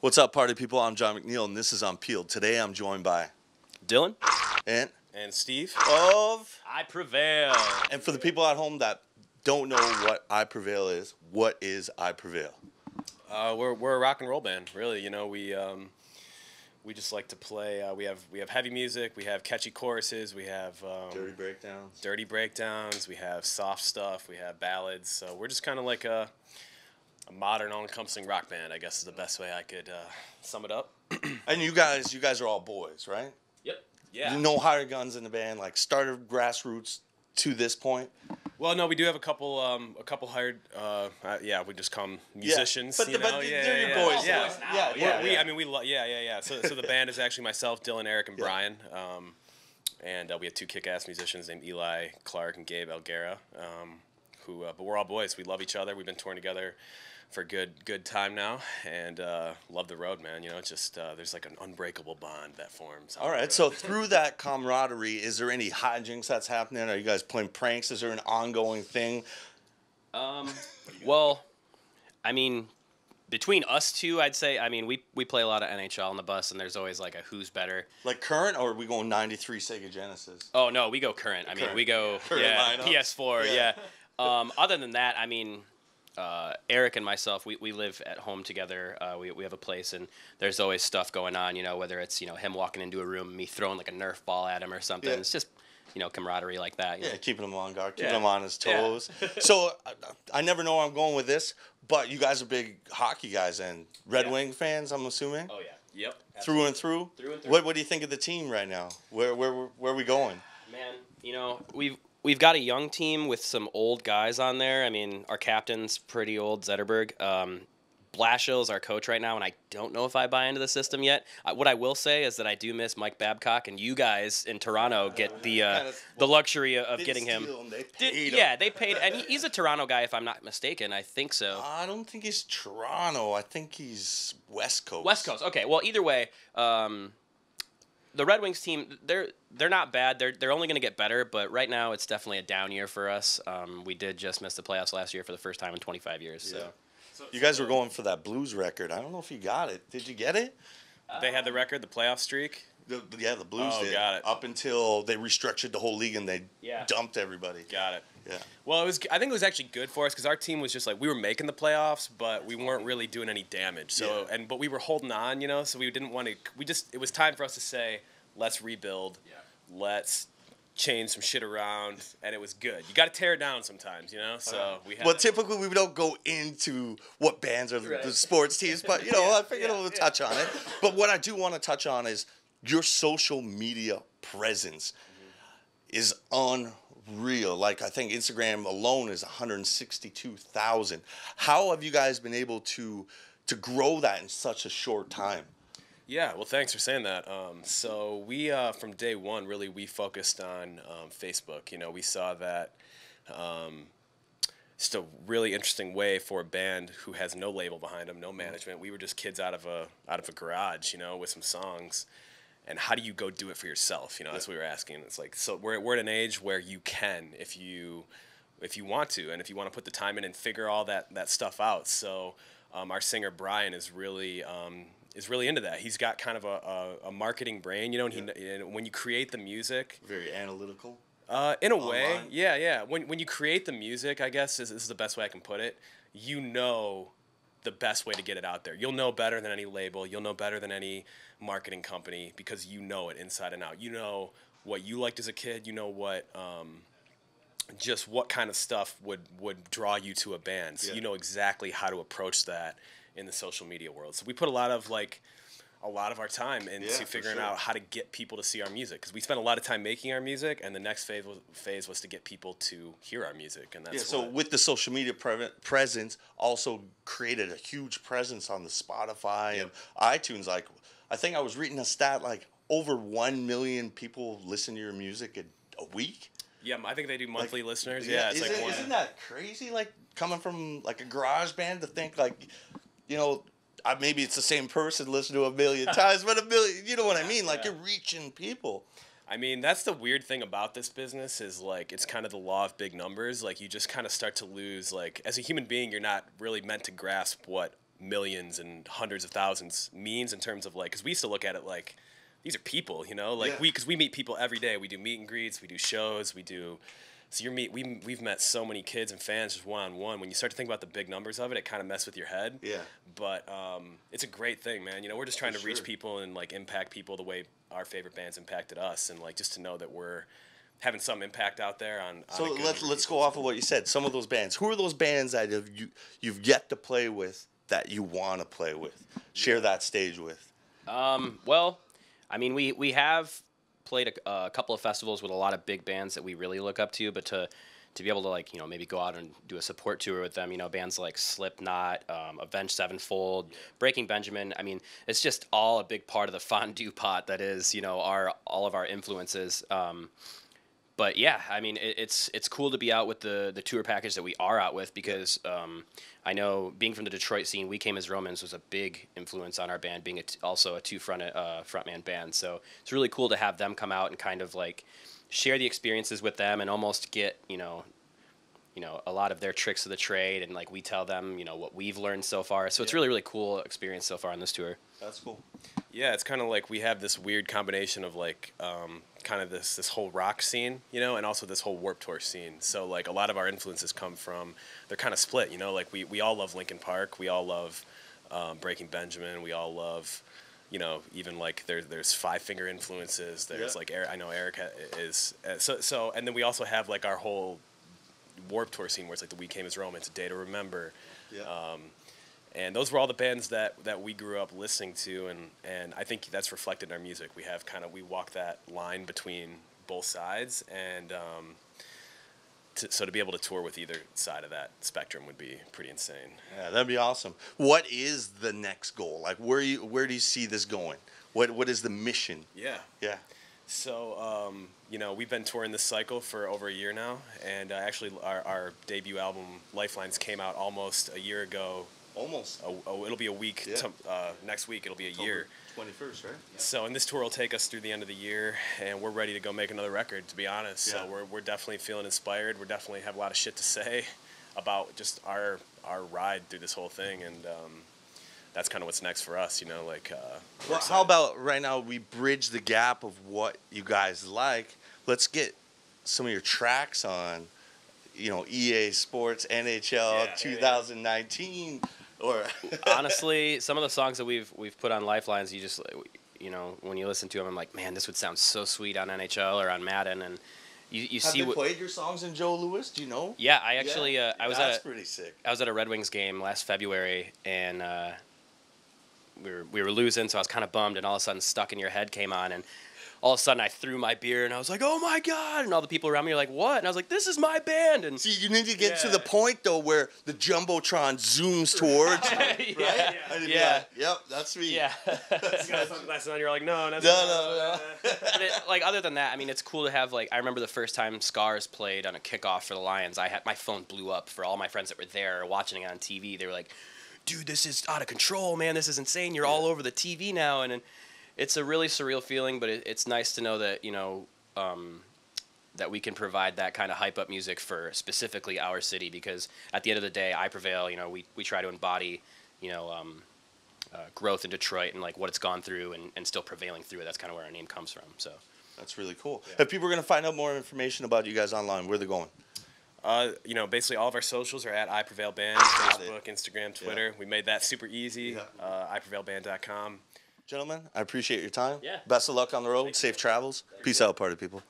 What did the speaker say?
What's up, party people? I'm John McNeil, and this is Unpeeled. Today, I'm joined by Dylan and Steve of. I Prevail. And for the people at home that don't know what I Prevail is, what is I Prevail? We're a rock and roll band, really. You know, we just like to play. We have heavy music. We have catchy choruses. We have dirty breakdowns. We have soft stuff. We have ballads. So we're just kind of like a modern, all-encompassing rock band, I guess is the best way I could sum it up. And you guys are all boys, right? Yep. Yeah. No hired guns in the band, like started grassroots to this point. Well, no, we do have a couple hired. We just call them musicians. But they're your boys. Yeah. So the band is actually myself, Dylan, Eric, and Brian. And we have two kick-ass musicians named Eli Clark and Gabe Elguera. But we're all boys. We love each other. We've been touring together for a good time now, and love the road, man. You know, it's just there's like an unbreakable bond that forms. All right, so through that camaraderie, is there any hijinks that's happening? Are you guys playing pranks? Is there an ongoing thing? Well, I mean, between us two, I'd say, I mean, we play a lot of NHL on the bus, and there's always like a who's better. Like current, or are we going 93 Sega Genesis? Oh, no, we go current. I mean, we go, PS4, yeah. Other than that, I mean, Eric and myself, we live at home together. We have a place, and there's always stuff going on, you know, whether it's, you know, him walking into a room, me throwing like a Nerf ball at him or something. Yeah. It's just, you know, camaraderie like that. Yeah, keeping him on guard, keeping him on his toes. Yeah. So I never know where I'm going with this, but you guys are big hockey guys and Red Wing fans, I'm assuming? Oh, yeah. Yep. Absolutely. Through and through? Through and through. What do you think of the team right now? Where are we going? Man, you know, We've got a young team with some old guys on there. I mean, our captain's pretty old, Zetterberg. Blashill's our coach right now, and I don't know if I buy into the system yet. What I will say is that I do miss Mike Babcock, and you guys in Toronto get the luxury of getting him. They paid, and he's a Toronto guy, if I'm not mistaken. I think so. I don't think he's Toronto. I think he's West Coast. West Coast. Okay. Well, either way. The Red Wings team, they're not bad. They're only going to get better, but right now it's definitely a down year for us. We did just miss the playoffs last year for the first time in 25 years. Yeah. So you guys were going for that Blues record. I don't know if you got it. Did you get it? They had the record, the playoff streak. The Blues did. Got it. Up until they restructured the whole league and they dumped everybody. Got it. Yeah. Well, I think it was actually good for us because our team was just like, we were making the playoffs, but we weren't really doing any damage. So but we were holding on, you know. So we didn't want to. It was time for us to say, let's rebuild. Yeah. Let's change some shit around, and it was good. You got to tear it down sometimes, you know. So we had. Well, typically we don't go into what bands are the sports teams, but you know, I figured we'll touch on it. But what I do want to touch on is your social media presence is unreal. Like I think Instagram alone is 162,000. How have you guys been able to grow that in such a short time? Yeah, well, thanks for saying that. So we, from day one, really, we focused on Facebook. You know, we saw that just a really interesting way for a band who has no label behind them, no management. We were just kids out of a garage, you know, with some songs. And how do you go do it for yourself? You know, that's what we were asking. It's like, so we're at an age where you can, if you want to, and if you want to put the time in and figure all that stuff out. So our singer Brian is really into that. He's got kind of a marketing brain, you know, and when you create the music, very analytical. In a way, yeah. When you create the music, I guess this is the best way I can put it. You know the best way to get it out there. You'll know better than any label. You'll know better than any marketing company because you know it inside and out. You know what you liked as a kid. You know what just what kind of stuff would draw you to a band. So you know exactly how to approach that in the social media world. So we put a lot of our time into figuring out how to get people to see our music, because we spent a lot of time making our music, and the next phase was to get people to hear our music, and that's so with the social media presence, also created a huge presence on the Spotify and iTunes. Like, I think I was reading a stat like over 1 million people listen to your music a week. Yeah, I think they do monthly listeners. Yeah, it's isn't that crazy? Like coming from like a garage band to think like, you know, maybe it's the same person listening to 1 million times, but 1 million, you know what I mean? Like you're reaching people. I mean, that's the weird thing about this business is like it's kind of the law of big numbers. Like you just kind of start to lose, like as a human being, you're not really meant to grasp what millions and hundreds of thousands means in terms of like, because we used to look at it like these are people, you know, like because we meet people every day. We do meet and greets, we do shows, we do. So we've met so many kids and fans just one-on-one. When you start to think about the big numbers of it, it kind of messes with your head. Yeah. But it's a great thing, man. You know, we're just trying to reach people and like impact people the way our favorite bands impacted us, and like just to know that we're having some impact out there on. So let's go off of what you said. Some of those bands. Who are those bands that you've yet to play with that you want to play with? Share that stage with. Well, I mean, we have played a couple of festivals with a lot of big bands that we really look up to, but to be able to like, you know, maybe go out and do a support tour with them, you know, bands like Slipknot, Avenged Sevenfold, Breaking Benjamin. I mean, it's just all a big part of the fondue pot that is, you know, all of our influences. But yeah, I mean, it's cool to be out with the tour package that we are out with, because I know, being from the Detroit scene, We Came as Romans was a big influence on our band, being also a frontman band. So it's really cool to have them come out and kind of like share the experiences with them and almost get, you know, a lot of their tricks of the trade, and like we tell them, you know, what we've learned so far. So it's really, really cool experience so far on this tour. That's cool. Yeah, it's kind of like we have this weird combination of like kind of this whole rock scene, you know, and also this whole Warped Tour scene. So like a lot of our influences come from, they're kind of split, you know, like we all love Linkin Park, we all love Breaking Benjamin, we all love, you know, even like there's Five Finger influences, there's like I know Eric is so and then we also have like our whole Warped Tour scene where it's like the We Came as Romans, A Day to Remember. And those were all the bands that we grew up listening to, and I think that's reflected in our music. We walk that line between both sides, and so to be able to tour with either side of that spectrum would be pretty insane. Yeah, that'd be awesome. What is the next goal? Like, where do you see this going? What is the mission? Yeah. So, you know, we've been touring this cycle for over a year now, and actually our debut album, Lifelines, came out almost a year ago. Almost. It'll be a week. Next week, it'll be a year. 21st, right? Yeah. So, and this tour will take us through the end of the year, and we're ready to go make another record, to be honest. So we're definitely feeling inspired. We definitely have a lot of shit to say about just our ride through this whole thing, and that's kind of what's next for us, you know, like. Well, how about right now we bridge the gap of what you guys like? Let's get some of your tracks on, you know, EA Sports, NHL 2019, or honestly, some of the songs that we've put on Lifelines, you just, you know, when you listen to them, I'm like, man, this would sound so sweet on NHL or on Madden, and you see what. Have they played your songs in Joe Louis? Do you know? Yeah, I actually that's pretty sick. I was at a Red Wings game last February, and we were losing, so I was kind of bummed, and all of a sudden Stuck in Your Head came on, and all of a sudden I threw my beer, and I was like, oh my God, and all the people around me were like, what? And I was like, this is my band. And see, you need to get to the point though where the Jumbotron zooms towards you, right? Yeah. Yep, that's me. Yeah. You got sunglasses on, you're like, no. But like, other than that, I mean, it's cool to have, like, I remember the first time Scars played on a kickoff for the Lions, my phone blew up for all my friends that were there watching it on TV. They were like, dude, this is out of control, man. This is insane. You're all over the TV now. And it's a really surreal feeling, but it's nice to know that, you know, that we can provide that kind of hype up music for specifically our city, because at the end of the day, I Prevail, you know, we try to embody, you know, growth in Detroit and like what it's gone through and still prevailing through it. That's kind of where our name comes from. So that's really cool. Yeah. If people are going to find out more information about you guys online, where are they going? You know, basically all of our socials are at iPrevail Band, Facebook, Instagram, Twitter. We made that super easy. iPrevailBand.com. Gentlemen, I appreciate your time. Yeah. Best of luck on the road. Safe travels. Peace out, party people.